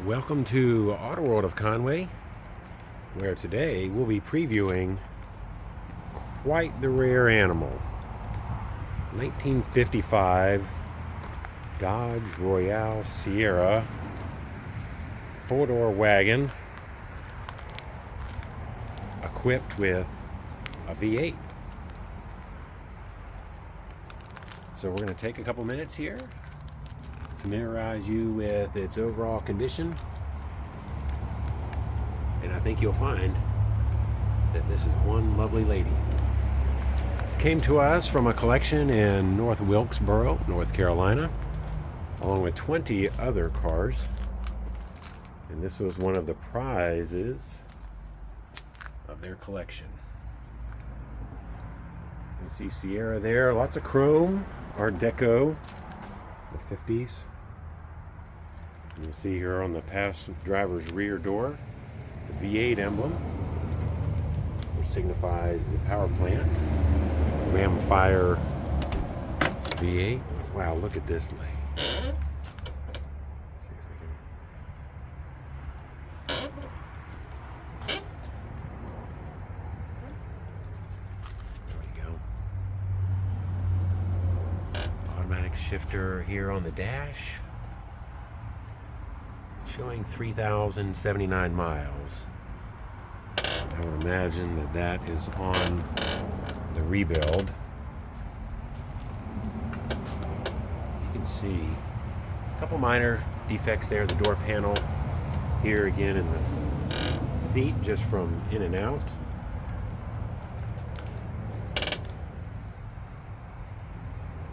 Welcome to Autoworld of Conway, where today we'll be previewing quite the rare animal. 1955 Dodge Royale Sierra 4-door wagon equipped with a V8. So we're going to take a couple minutes here, familiarize you with its overall condition, and I think you'll find that this is one lovely lady. This came to us from a collection in North Wilkesboro, North Carolina, along with 20 other cars, and this was one of the prizes of their collection. You can see Sierra there, lots of chrome, Art Deco, the 50s. You can see here on the passenger driver's rear door the V8 emblem, which signifies the power plant. Ramfire V8. Wow, look at this lane. See if we can. There we go. Automatic shifter here on the dash, showing 3,079 miles. I would imagine that that is on the rebuild. You can see a couple minor defects there. The door panel here again in the seat, just from in and out.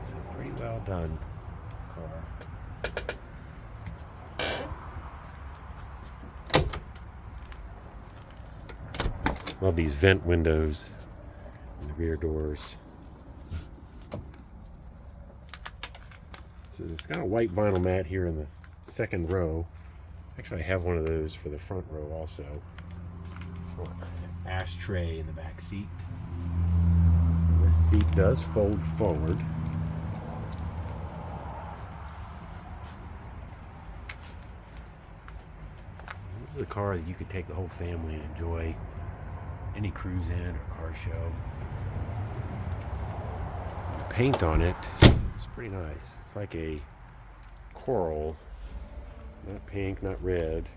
So pretty well done car. Love these vent windows and the rear doors. So it's got a white vinyl mat here in the second row. Actually, I have one of those for the front row also. Ashtray in the back seat. And this seat does fold forward. This is a car that you could take the whole family and enjoy any cruise in or car show. The paint on it is pretty nice. It's like a coral, not pink, not red.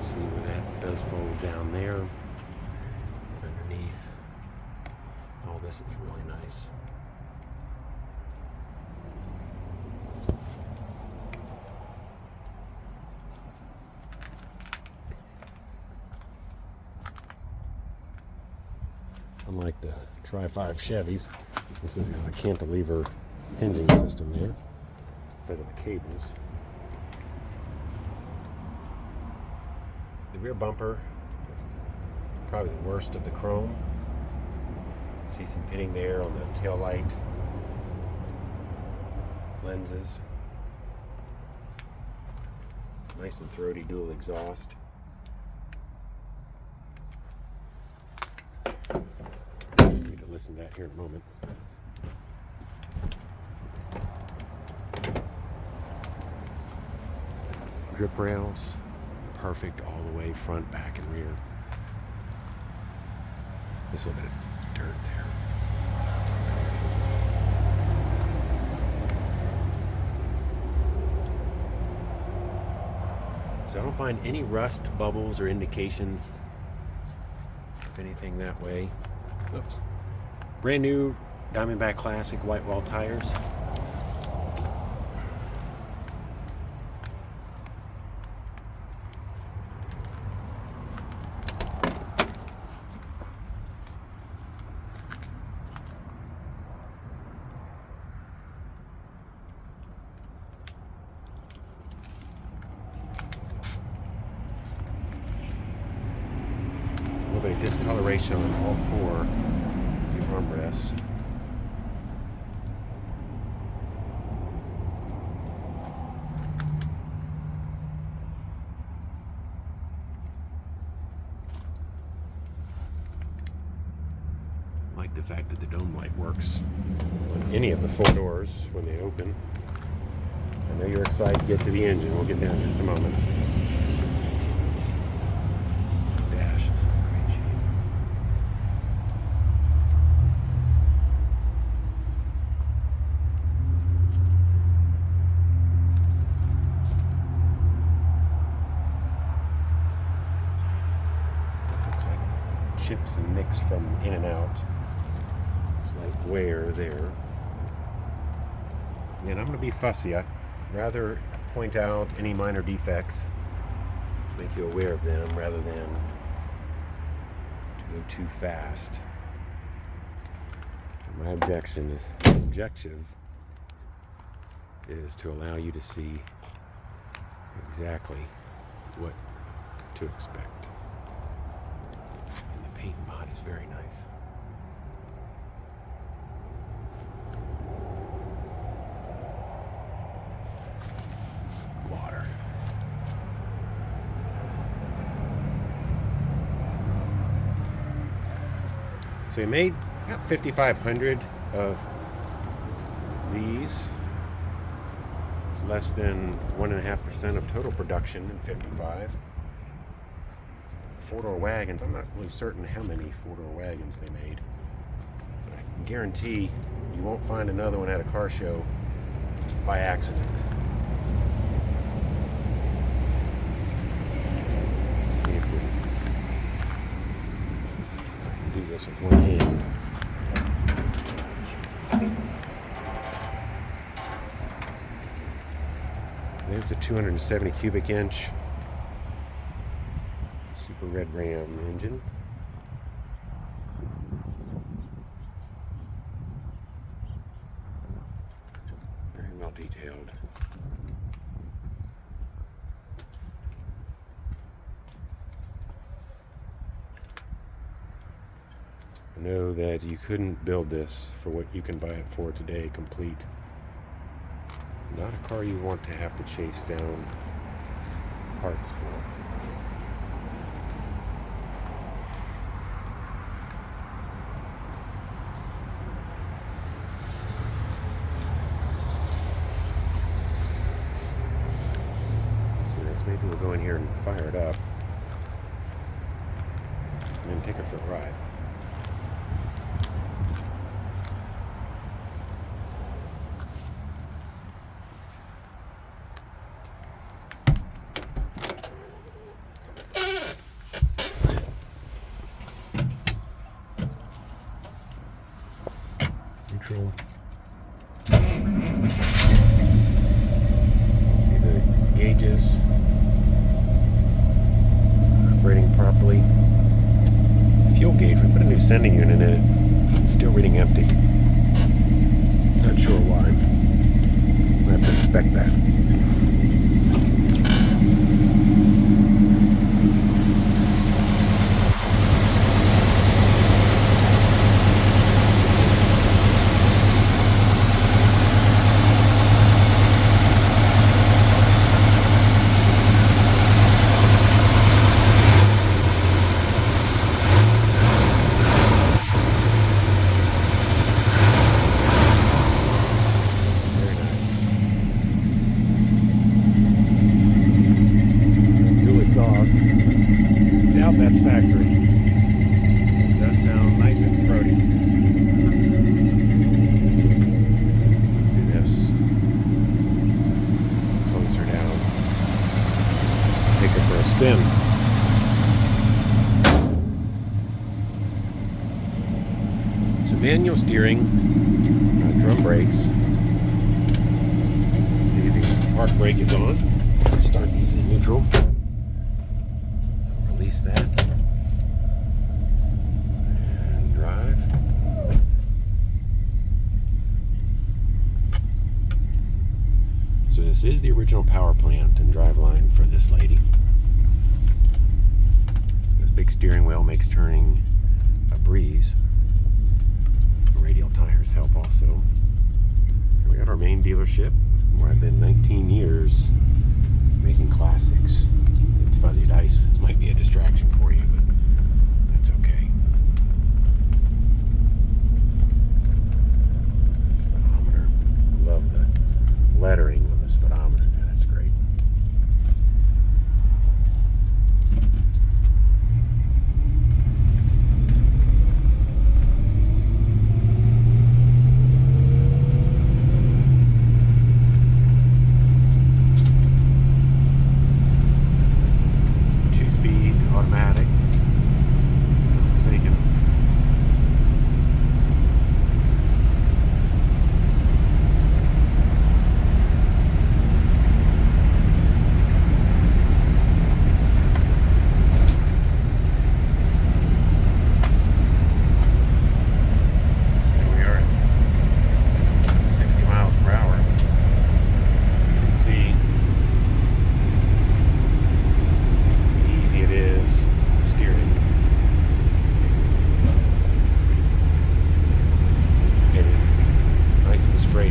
See where that does fold down there. Underneath, all this is really nice. Unlike the Tri-5 Chevys, this has got a cantilever hinging system there instead of the cables. The rear bumper, probably the worst of the chrome. See some pitting there on the tail light lenses. Nice and throaty dual exhaust. We can listen to that here in a moment. Drip rails, perfect all the way front, back, and rear. Just a little bit of dirt there. So I don't find any rust, bubbles, or indications of anything that way. Oops. Brand new Diamondback Classic white wall tires. A little bit of discoloration on all four of the armrests. the fact that the dome light works on any of the 4 doors when they open. I know you're excited to get to the engine. We'll get there in just a moment. This dash is in great shape. This looks like chips and nicks from in and out. Slight wear there. And I'm going to be fussy. I'd rather point out any minor defects, make you aware of them, rather than to go too fast. My objective is to allow you to see exactly what to expect. And the paint mod is very nice. Water. So we made about 5,500 of these. It's less than 1.5% of total production in 55. 4-door wagons, I'm not really certain how many 4-door wagons they made. But I can guarantee you won't find another one at a car show by accident. See if we can do this with one hand. There's the 270 cubic inch Super Red Ram engine. Very well detailed. I know that you couldn't build this for what you can buy it for today complete. Not a car you want to have to chase down parts for. So this, maybe we'll go in here and fire it up and then take it for a ride. Neutral. See the gauges operating properly. Fuel gauge, we put a new sending unit in it. It's still reading empty. Not sure why. We'll have to inspect that. That's factory. It does sound nice and throaty. Let's do this. Closer down. Take it for a spin. So manual steering, drum brakes. See if the park brake is on. Start these in neutral. Release that and drive. So this is the original power plant and drive line for this lady. This big steering wheel makes turning a breeze. Radial tires help also. Here we got our main dealership where I've been 19 years making classics. Fuzzy dice might be a distraction for you, but that's okay. lettering on the speedometer there. That's great. Two-speed automatic. It's thinking.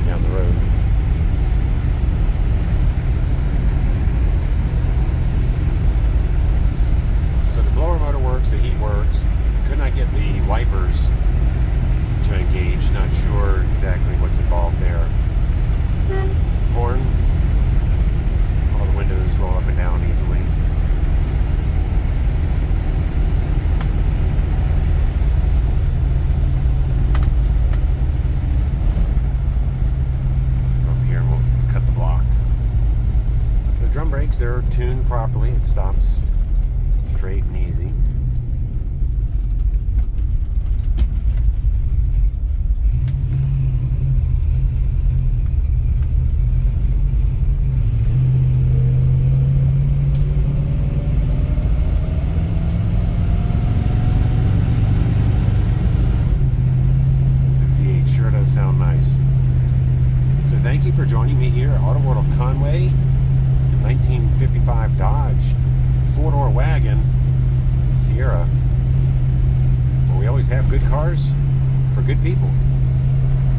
Down the road. So the blower motor works, the heat works. Could not get the wipers to engage. Not sure exactly what's involved there. Horn. All the windows roll up and down easily. Drum brakes, they're tuned properly. It stops straight and easy. The V8 sure does sound nice. So thank you for joining me here at Autoworld of Conway. 1955 Dodge 4-door wagon Sierra, where we always have good cars for good people.